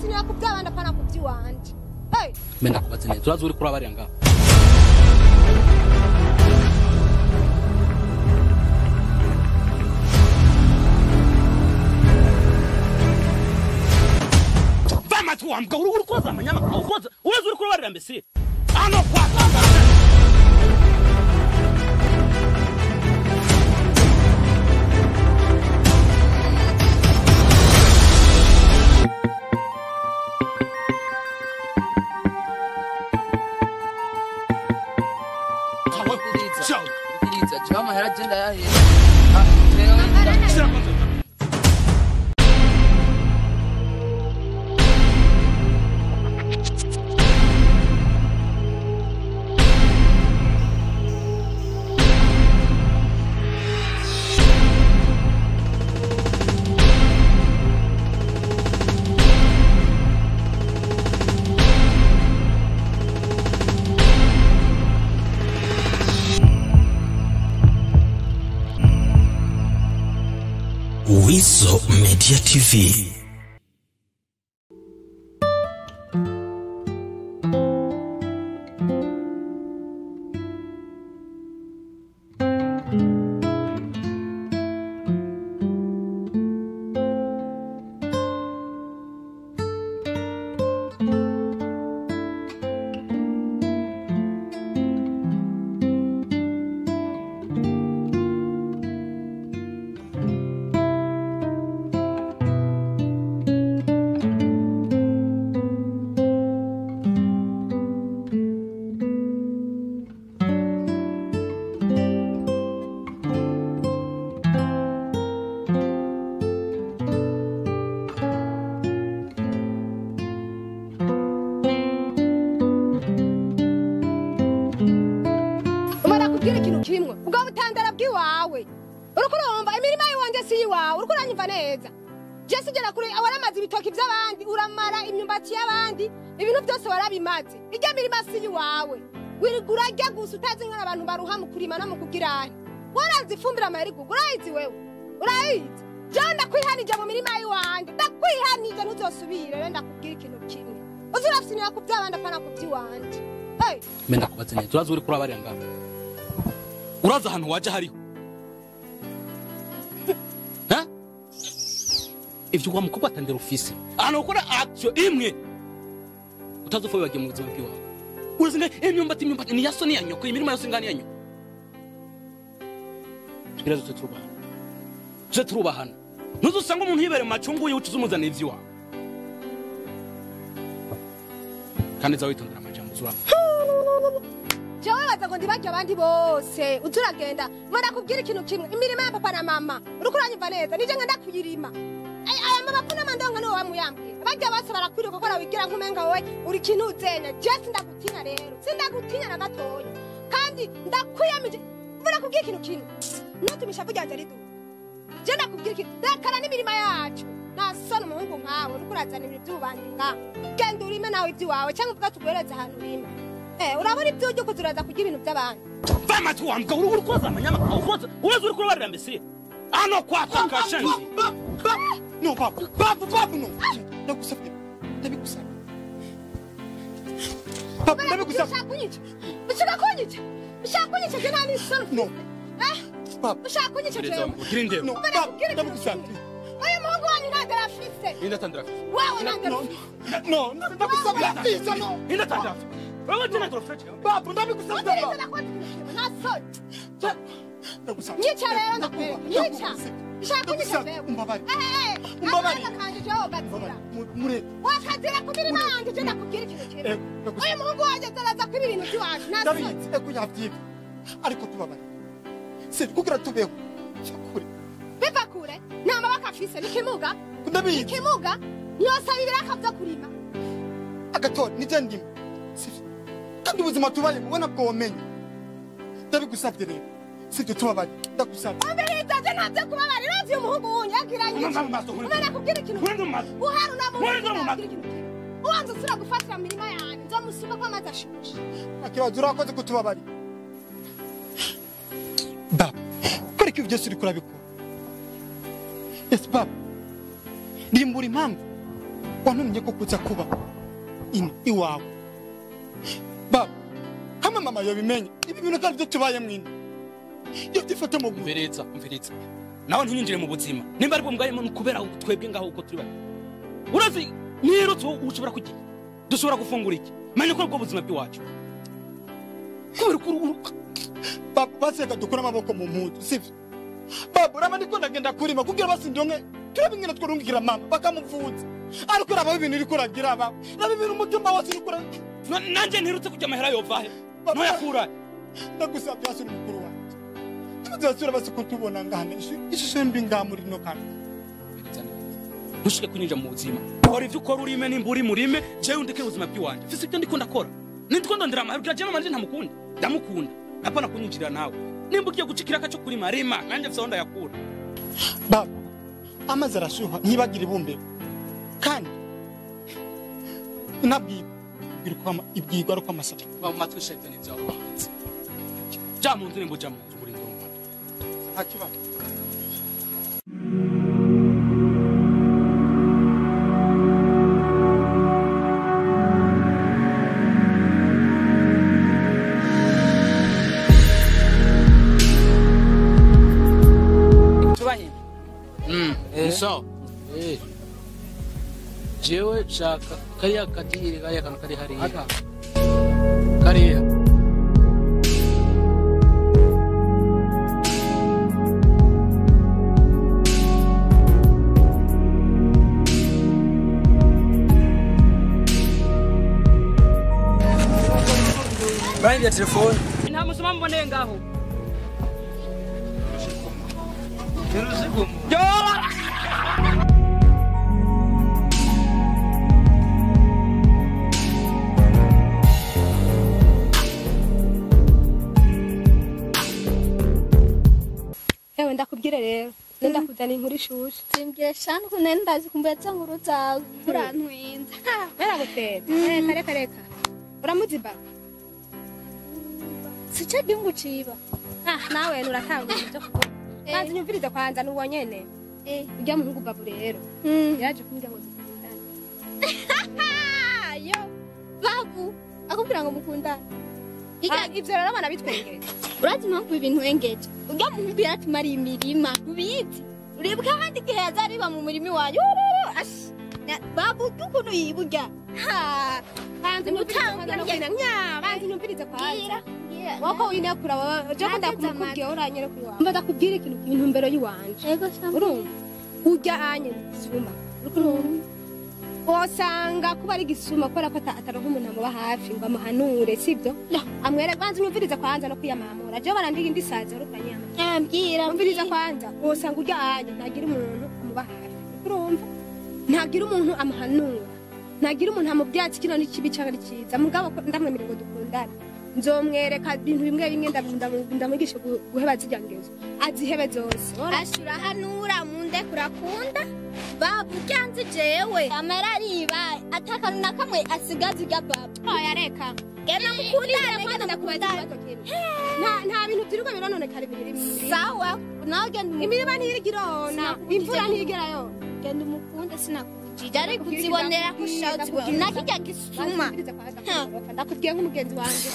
Uzurasinira kubyabanda pana kubyiwanje. Hey. Menda kubatse neza. Urazi uri kuri abari anga. Vama tu amga uri koza amanyama. Ukoza. Urazi uri kuri abari mbese. Ano kwa. Chama hera agenda ya he. Wizo Media TV. Ubwo butandara bwiwawe urukuromba imirima yiwanje si yiwawe urukuranyumva neza je sigera kuri waramaze ibitoki by'abandi uramara imyumbati y'abandi ibintu byose warabimaze ijya mirima si yiwawe wirigura rya gusa utazi nkana abantu baruha mu kurima no mu kugirana warazifumbira amaheri gurayizi wewe urayizi janda kwihanije mu mirima yiwanje ndakwihanije ntuzosubire renda kubwira ikintu kimwe uzurasinira kubyabanda pana kubyiwanje hey Menda kubatse neza. Urazi uri kuri abari anga. Uraza hano waje hariho. Ha? Ivyo kwa mukobwa atandera ofisi. Ano ukora action imwe. Utazofa bibagiye mu buzima bwiwawe. Urazinga imyumbati ni yaso ni yanyoko imirima yose ngani yanyo. Twirazo tutrubahana. Je turubahana. Ntuzusanga umuntu yibere mu macungu yucuza umuzana ivyo. Kandi zawitondera amajambo zura. Jewe bazago ndibajya abandi bose uturagenda mara kubwira ikintu kimwe imirima ya papa na mama urukuranyumva neza nije ngenda kuyirima aya mama kuna mandonga no wamuyambye bajya bose barakwira gukora wigira nkumenga wowe uri kintu uzenya je sindagutinya rero sindagutinya na gatoya kandi ndakwiyamije mara kubwira ikintu kimwe natumisha bujyanje ridu je ndakubwira ikintu dakara n'imirima yacu nasona umuhungu nkawe urukurazana ibintu by'ubandinga genda urime nawe ibyiwawe cyangwa uvuga tuguhereza ahantu urima urabona ibyo ujye kuzuraza kugira ibintu by'abandi Vama tu amga uri koza amanyama. Ukoza. Urazi uri kuri abari mbese. Ano kwa kakashanji. No papa no. Ndagusabye. Ndabigusabye. Papa ndabigusabye. Ushaka kunyica je nani sonu. No. Papa. Ushaka kunyica je. Kirinde. No. Papa ndabigusabye. Oya muhungu wanyu ntagara afise. Inda tandra. Wawe ntagara. No, ndabigusabye afise no. Inda tandra. Wewe tena girlfriend. Papa ndabigusabye. Ndagusabye. Nyica rero ndakwereka. Nyica. Ushaka kunyica bewe. Umbabari. Umbabari. Kandi je obatira. Mure. Wakatira kubirima yanjye je ndakubwira ikintu kimwe. Oya muhungu wanyu zaraza kwiba ibintu by'iwacu. Ndabizi ekunyavyiba. Ariko tubabari. Se kugira tubeho. Cyakuri. Biva kure. Nama bakafise nikimuga. Ndabizi. Nikimuga. Niyosaba ibiraka byo kurima. Agatora nije ndimo. Kandi ubuzima tubaye ubona bwo wamenye. Ndabigusabye rero. Sibyo tubabari. Ndagusabye. Ambiriza je ntabyo kubabari ravyo umuhungu wunye yakiranye. Umana kubwira ikintu. Uharu namuntu. Uwanze usura gufatira mirima yanjye. Nzomusuka kwa amazi ashushe. Akibazo urakoze kutubabari. Baba, kora iki byose uri kurabikora. Yes baba. Ndimbura impamvu. wantumye ko kuza kuba ino iwawe baba kama mama yobimenye ibi bintu kandi byo tubaye mwino yo tifate mu umveretsa nawe ntinyinjire mu buzima nimba aribwo mbwayemo kubera twebwe ngaho uko turi bari urazi nirutse ushobora kugira dushobora gufungura iki manye ko ubwo buzima bw'iwacu kubera ko baba baseka dukora amaboko mu mpuzu sivyo baba urama ndiko ndagenda kurima kugira basindonke turabingena tworungikira mama bakamuvuza ariko raba ibintu iri kuragira aba raba ibintu umutima wose uri kura nanje ntirutse kujya amahera yovahe no yakura ndagusabye asuri mukuru wanjye tuzasura basi kutubona ngane ishusho mbi ngamuri no kandi ntushike kunyinja mu buzima kora ivyo ukora urime nimba uri murime jewe ndeke ubuzima bw'iwanje mfise ibyo ndiko ndakora nindiko ndondera amahera kugira jewe manje ntamukunda ndamukunda napana kunyinjira nawe nimba ugiye gucikira akaco kuri marima nanje mfise onda yakura baba amazi arashuha ntibagira ibumbe kandi ibwirwa ari uko amasaka ba mu matwi shaytan ibyawe ja mu nzu nimba uja mu nzu muri ndumva ntakibazo so jewe shaka kariya kadiri kariya kantu kari hariya kariya Bari ya telefone. nta musoma mboneye ngaho Ewe ndakubwire rero nenda kuzana inkuru ishushe Simbwire shana ko nari ndazi kumbe cyangwa zawe urantwinza. reka reka uramuziba Sica dingu ciba. nawe nuratanga ibyo kuvuga kandi nyumvirize kwanza nuwo nyene ujya muhungu babu rero yaje kumbwira ngo dukundane Yo. Babu, akubwira ngo mukundane. ivyo rero abana bitwengeye Urazi mpamvu ibintu wengeje. Ujya muhungu yatumara imirima. Ubizi. Uribuka handi gihe yazariba mu murimi wanyu. Ash. Babu dukuntu yiburya. Ha. kandi nyumvirize kwanza wako winakura joko ndakumukubwiye uranyere kuri wawe mba ndakubwira ikintu intumbero yiwanje Ego shamba. urumva ujya anye gisuma urumva osanga kuba ari gisuma kubera ko ataronka umuntu amuba hafi ngo amuhanure sibyo amwere kwanza nyumvirize kwanza no kwiyamamura je barandiga indisaza rukanyama Ambwira. nyumvirize kwanza osanga ujya anye ntagira umuntu amuba hafi urumva ntagira umuntu amuhanura ntagira umuntu amubyatsi kino ni kibi cyangwa cyiza mugabo ndamwemerera ngo dukundane nzomwereka ibintu bimwe bimwe ndamugisha guheba zijya ngezo azihebe zose Ashura hanura munde kurakunda. Babu cyanze jewe. Kamera riba atakanu na kamwe asigaza ijya babu. oya reka Gena mukundane gena ndakubandane. nta bintu byirwa birononekara ibiri Sawa. Nawe genda imirima ntirigirona imvura ntigerayo genda umukunde sinakujija ariko uzibonera ko ushotse nakijya gisuma. ndakubwiye nk'umugenzi wanjye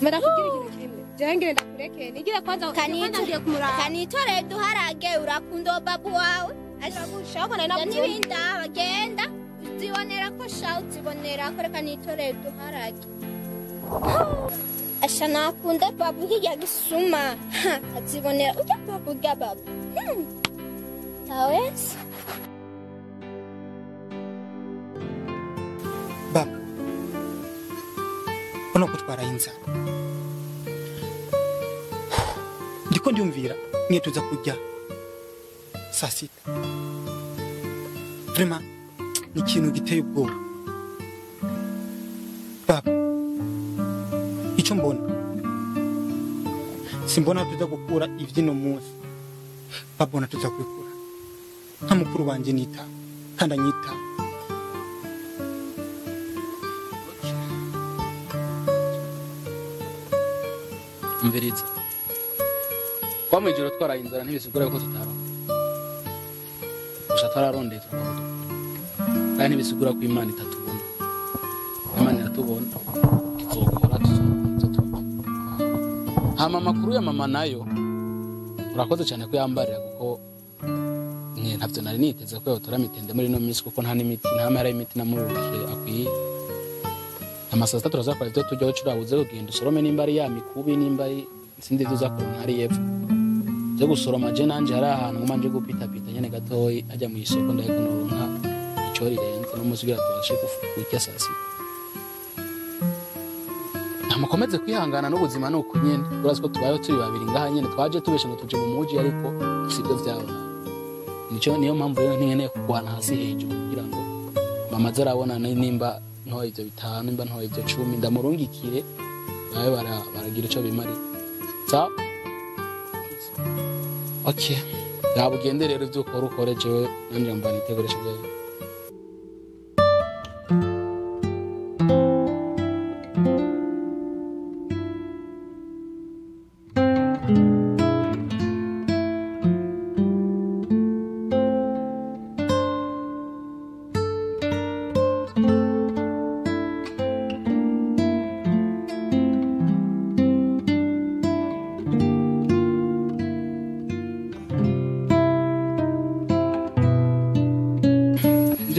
ndakubwira ikintu kimwe jewe ngire ndakurekeye nigire kwanza ngiye kumuraba Kanitore duharage urakunda babu wawe. shabona N'ibinda bagenda uzibonera ko shaho uzibonera ko reka nitore duharage. Asha nakunda babu hirya gisuma. Azibonera ujya babu ujya babu. Tawes. baba ono kutwara inzara ndiko ndiyumvira mwe tuza kujya saa sita vraiment ni ikintu giteye ubwoba baba icyo mbona simbona tuza gukura ibyino munsi babona tuza kubikura nta mukuru wanjye nita kandi anyita umviriza kwa mwijoro twaraye inzara ntibisigura ko tutaronka gusa twararondeye turakuduka kandi bisigura ko Imana itatubona. Imana iratubona tuzokora tuzokora. Hama makuru ya mama nayo urakoze cyane ko yambarira kuko ntavyo nari niteze ko yotora mitende muri no minsi kuko nta n'imiti nta mara y'imiti namurubije akwiye. Amasasa turazakora ivyo tujya ucurabuze kugenda usorome nimba ari ya mikubi nimba ari sindi tuzakora hari yepfo byo gusoroma je nanje hari ahantu ngumanje gupita pita nyene gatoyi ajya mu isoko ndaheko noronka icori renze no musugira turashe kufuka sasi. Namukomeze kwihangana n'ubuzima nuko nyene urazi ko tubayeho turi babiri ngaha nyene twaje tubeshe ngo tuje mu muji ariko sibyo vyawe. Niyo mpamvu rero nkeneye kugwana hasi hejuru kugira ngo mama zarabona nimba nto ivyo bitanu nimba nto ivyo 10 ndamurungikire babe baragira ico bimari. Sawa? Okay. Yabugende rero ivyo ukora jewe nanje mba nitegereje byayo.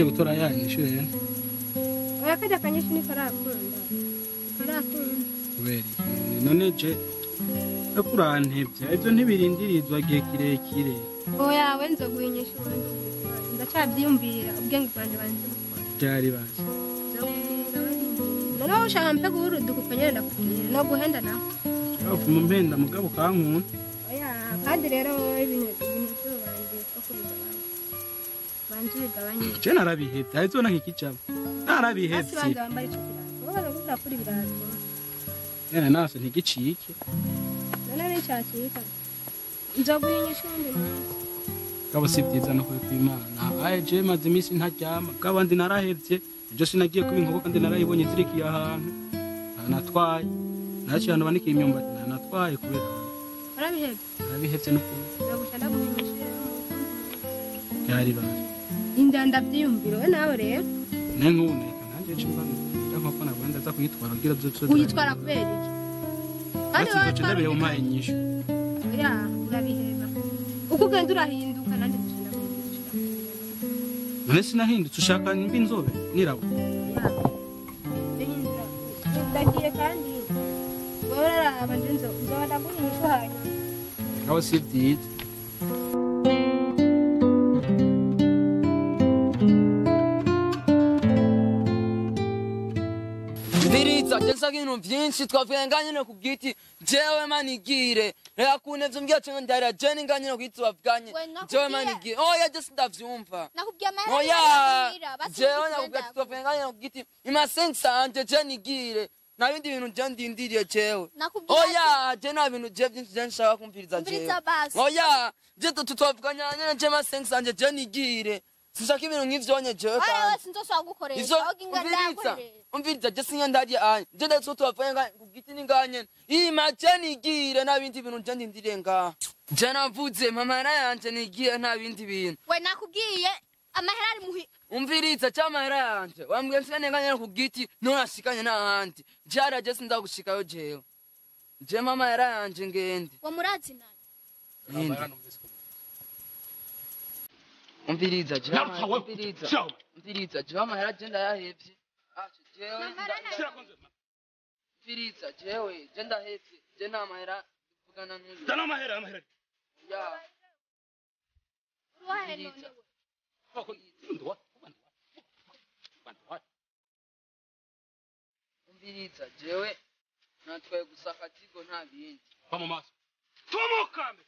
Gutora yanyishuye Oya kanyishu ni karakunda kubera none je akurantevye ivyo ntibirindirizwa gihe kirekire. Oya wenzo guhinyisha ndacavyumvira ubwenge bwanje banze byari bazi none ushaka mpe guhuruduka ukonyera ndakubwira no guhenda nawe afu mumpenda mugabo kankunda. Oya kandi rero ibintu byo banje ko kubigabanya banze bigabanye Je narabihevye arizona nk'ikicabo narabihevye banze bambaye ico kirato wowe uravuga kuri birato nene nase ntigicike none n'icakika nzoguhinyisha undi gabo si byiza no kwimana aye je maze imisi ntaryama gabandi narahevye ejo sinagiye kuba inkoko kandi narayibonye zirikiye ahantu natwaye naciye hano banikiye imyumbati natwaye kubera narabihevye no nzogushanda guhinyisha byari bazi indanda byiyumviro we nawe rero nenkuboneka nanjye cimba nkako nabanda za kuyitwara kugira byose uyitwara kubera iki kandi wawe umpaye inyishu oya urabiheba uko ugenda urahinduka nanjye dushaka none sinahindutse ushaka nimba inzobe nirabo ndagiye kandi wowe uraraba nje nzoba guhinyisha hanyuma gabo si byiza Jesa kintu vyinshi twavuganye no kubwiti jewe manigire reka kunevyo mbya cyo ndara je ninganye no kwitwavuganye jewe manigire oya je sindavyumva nakubwiye amahera oya jewe nakubwiye twavuganye no kubwiti imasensa anje je nigire na bindi bintu je ndindiriye jewe oya je na bintu je byinshi je nshaka kumviriza jewe oya je tutwavuganye je masensa anje je nigire sinshaka ibintu nk'ivyo jewe kandi sinzosaba gukoresha umviriza je sinyandari anye je ndatso twavanga kugiti ninganye imaje nigire na bindi bintu je ndindiriye nga je navuze mama yanje nigiye nta bindi bintu we nakubwiye amahera ari muhi umviriza cyamahera yanje wambwiye nenganye kugiti none ashikanye n'ahandi jara je sindagushikayo jewe je mama yanje ngende wa murazi nani umviriza je umviriza je amahera je ndayahevye Firiza jewe jenda hepsi jenda mahera kugana n'uyu dana mahera ya ruwahe none umviriza jewe natwaye gusaka tigo nta bindi vamo maso tomokambe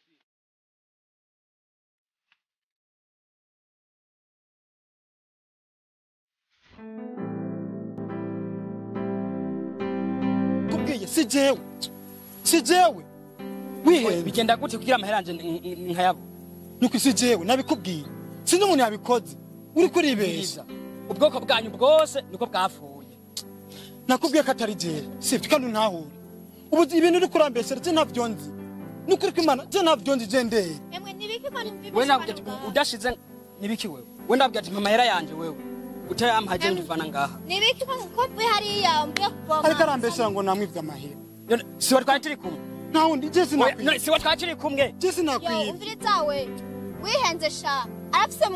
si jewe wihe bigenda gute kugira amahera anje nkayabo nuko si jewe nabikubwiye sinzi umuntu yabikoze uri kuribesha ubwoko bwanyu bwose niko bwafuye nakubwiye ko atari jewe sifite kandi ntahure ubu ibintu uri kurambesha je ntavyo nzi nukuri kwimana je ntavyo nzi je ndeye emwe nibiki ko nimvibisha we nabwo udashize nibiki wewe we nabwo ati amahera yanje wewe utaya amhaje ndivana ngaha nibiki ko mvuye hariya mvuye kuvoma ariko arambeshera ngo namwibwe amahera si watwari turi kumwe nta wundi je sinakwiye si watwari turi kumwe je sinakwiye umviriza we wihenze sha arafise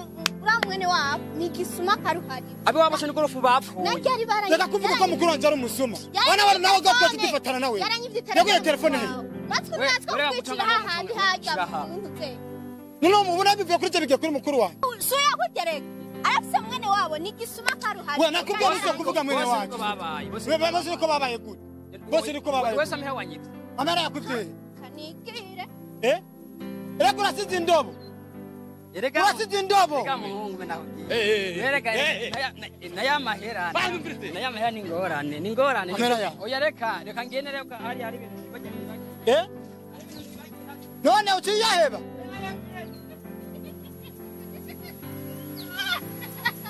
ura mwene wabo ni gisuma karuhari abi wabashe n'igorofu bapfuye najya ari bara reka kuvuga ko mukuru wanje ari umusuma bana nawe gapfa tufatana nawe yaguye telefone he natwe kwicira hahandi hajya muntuze nino mubona bivuye kuri bige kuri mukuru wanjye suya kugereka arafise mwene wabo ni gisuma karuhari we nakubwiye bizo kuvuga mwene wanjye we bose niko babaye gute bose niko babaye wese amhe wanyibye amara yakuvye kanigire reka urasize indobo urasize indobo reka muhungu naho reka naya mahera naya mahera ni ngorane oya reka ngenere ko hari ibintu bibagenda none uciyaheba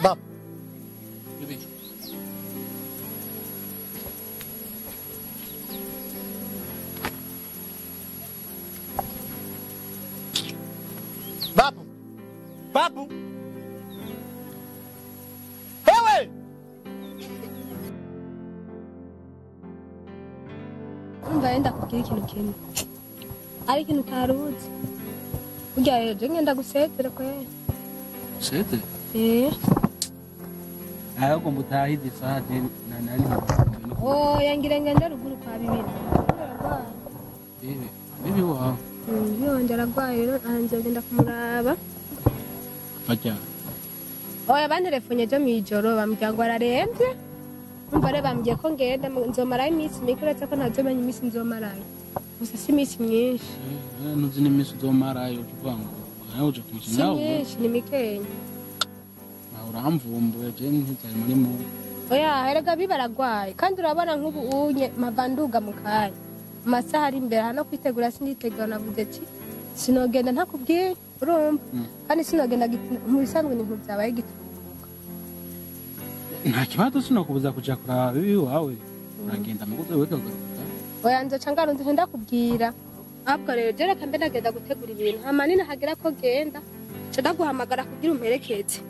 bab babu hewe umva yenda kugira ikintu kimwe ari ikintu utaruzi burya rero je ngenda gusezera ko sete ahubwo mutahize isaha nari yangira ngenda ruguru kwa bibiri bibi wawe yonje aragwaye rero hanze ngenda kumuraba Fajya. Oya banterefonye je mwijoro bambwira ngo araremvye. Umva rero bambwiye ko ngenda nzomarayo iminsi mike uretse ko ntazomenya iminsi nzomarayo. Gusa si iminsi myinshi. Nuzi n'iminsi uzomarayo uvuga ngo nawe uje kumukina nawe. Si myinshi ni mikenya. Uramvumbuye je ntizari muri mu. Oya erega bibaragwaye kandi urabona nk'ubu unye mavanduga mu kanya. Amasaha ari imbere hano kwitegura sinditegura navuze ati sinogenda ntakubwiye urumva kandi sinogenda mu bisanzwe ni nk'ubyabaye gitunguka nta kibazo sinokubuza kuja kuraba bibi wawe uragenda mu guzo weke kugaruka oya nzoca ngarundi ndakubwira ahubwo rero je reka mbe ndagenda gutegura ibintu hamanini hagera ko genda nca ndaguhamagara kugira umperekeze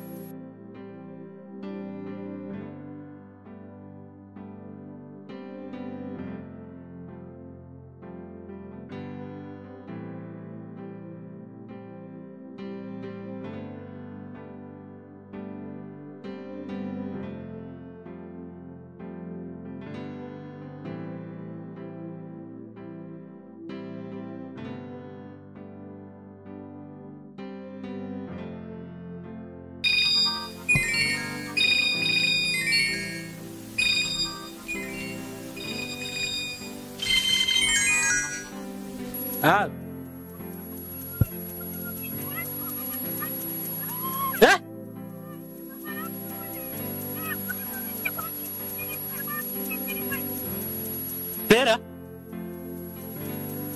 Pera.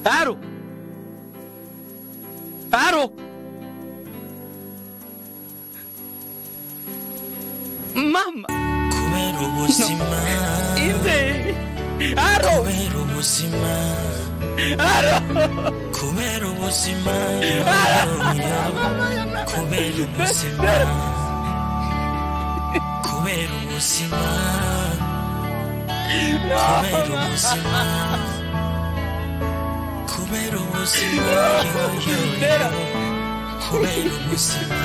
Aro. Mama. Kubera ubuzima. Inde. Aro. Kubera ubuzima. Aro. Kubera ubuzima. Kubera ubuzima. Kubera ubuzima. Kubera ubuzima. Kubera ubuzima. Kubera ubuzima.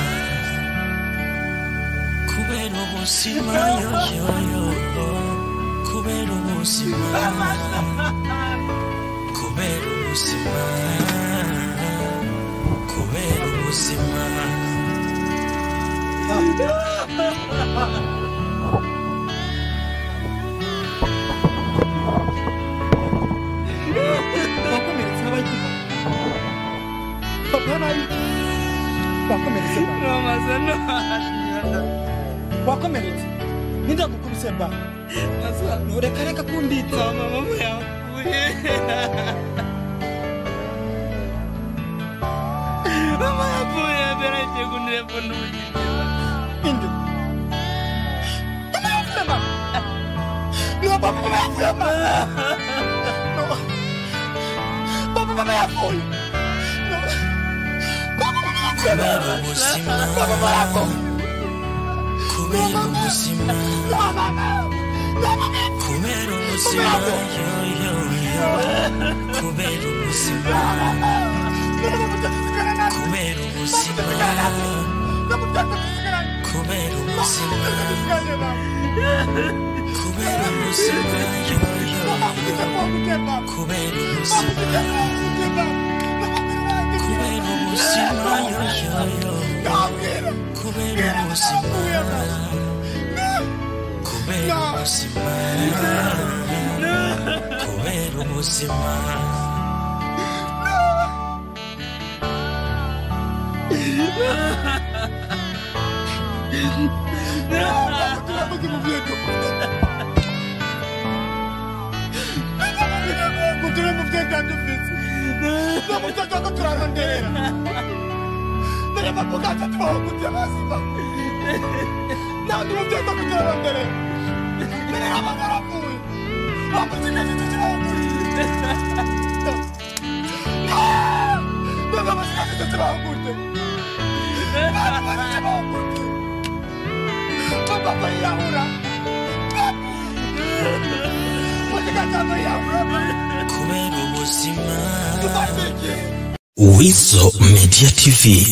Kubera ubuzima. Kubera ubuzima. Kubera ubuzima. Kubera ubuzima. wakomeretse ninda gukubise mba reka kunditsa mama yakuye mama yakuye beraje kunirefona inde no papa yakuye papa yakuye kubera ubuzima. kubera ubuzima kubera ubuzima kubera ubuzima kubera ubuzima kubera ubuzima kubera ubuzima kubera ubuzima kubera ubuzima kubera ubuzima kubera ubuzima kubera ubuzima Weasel Media TV.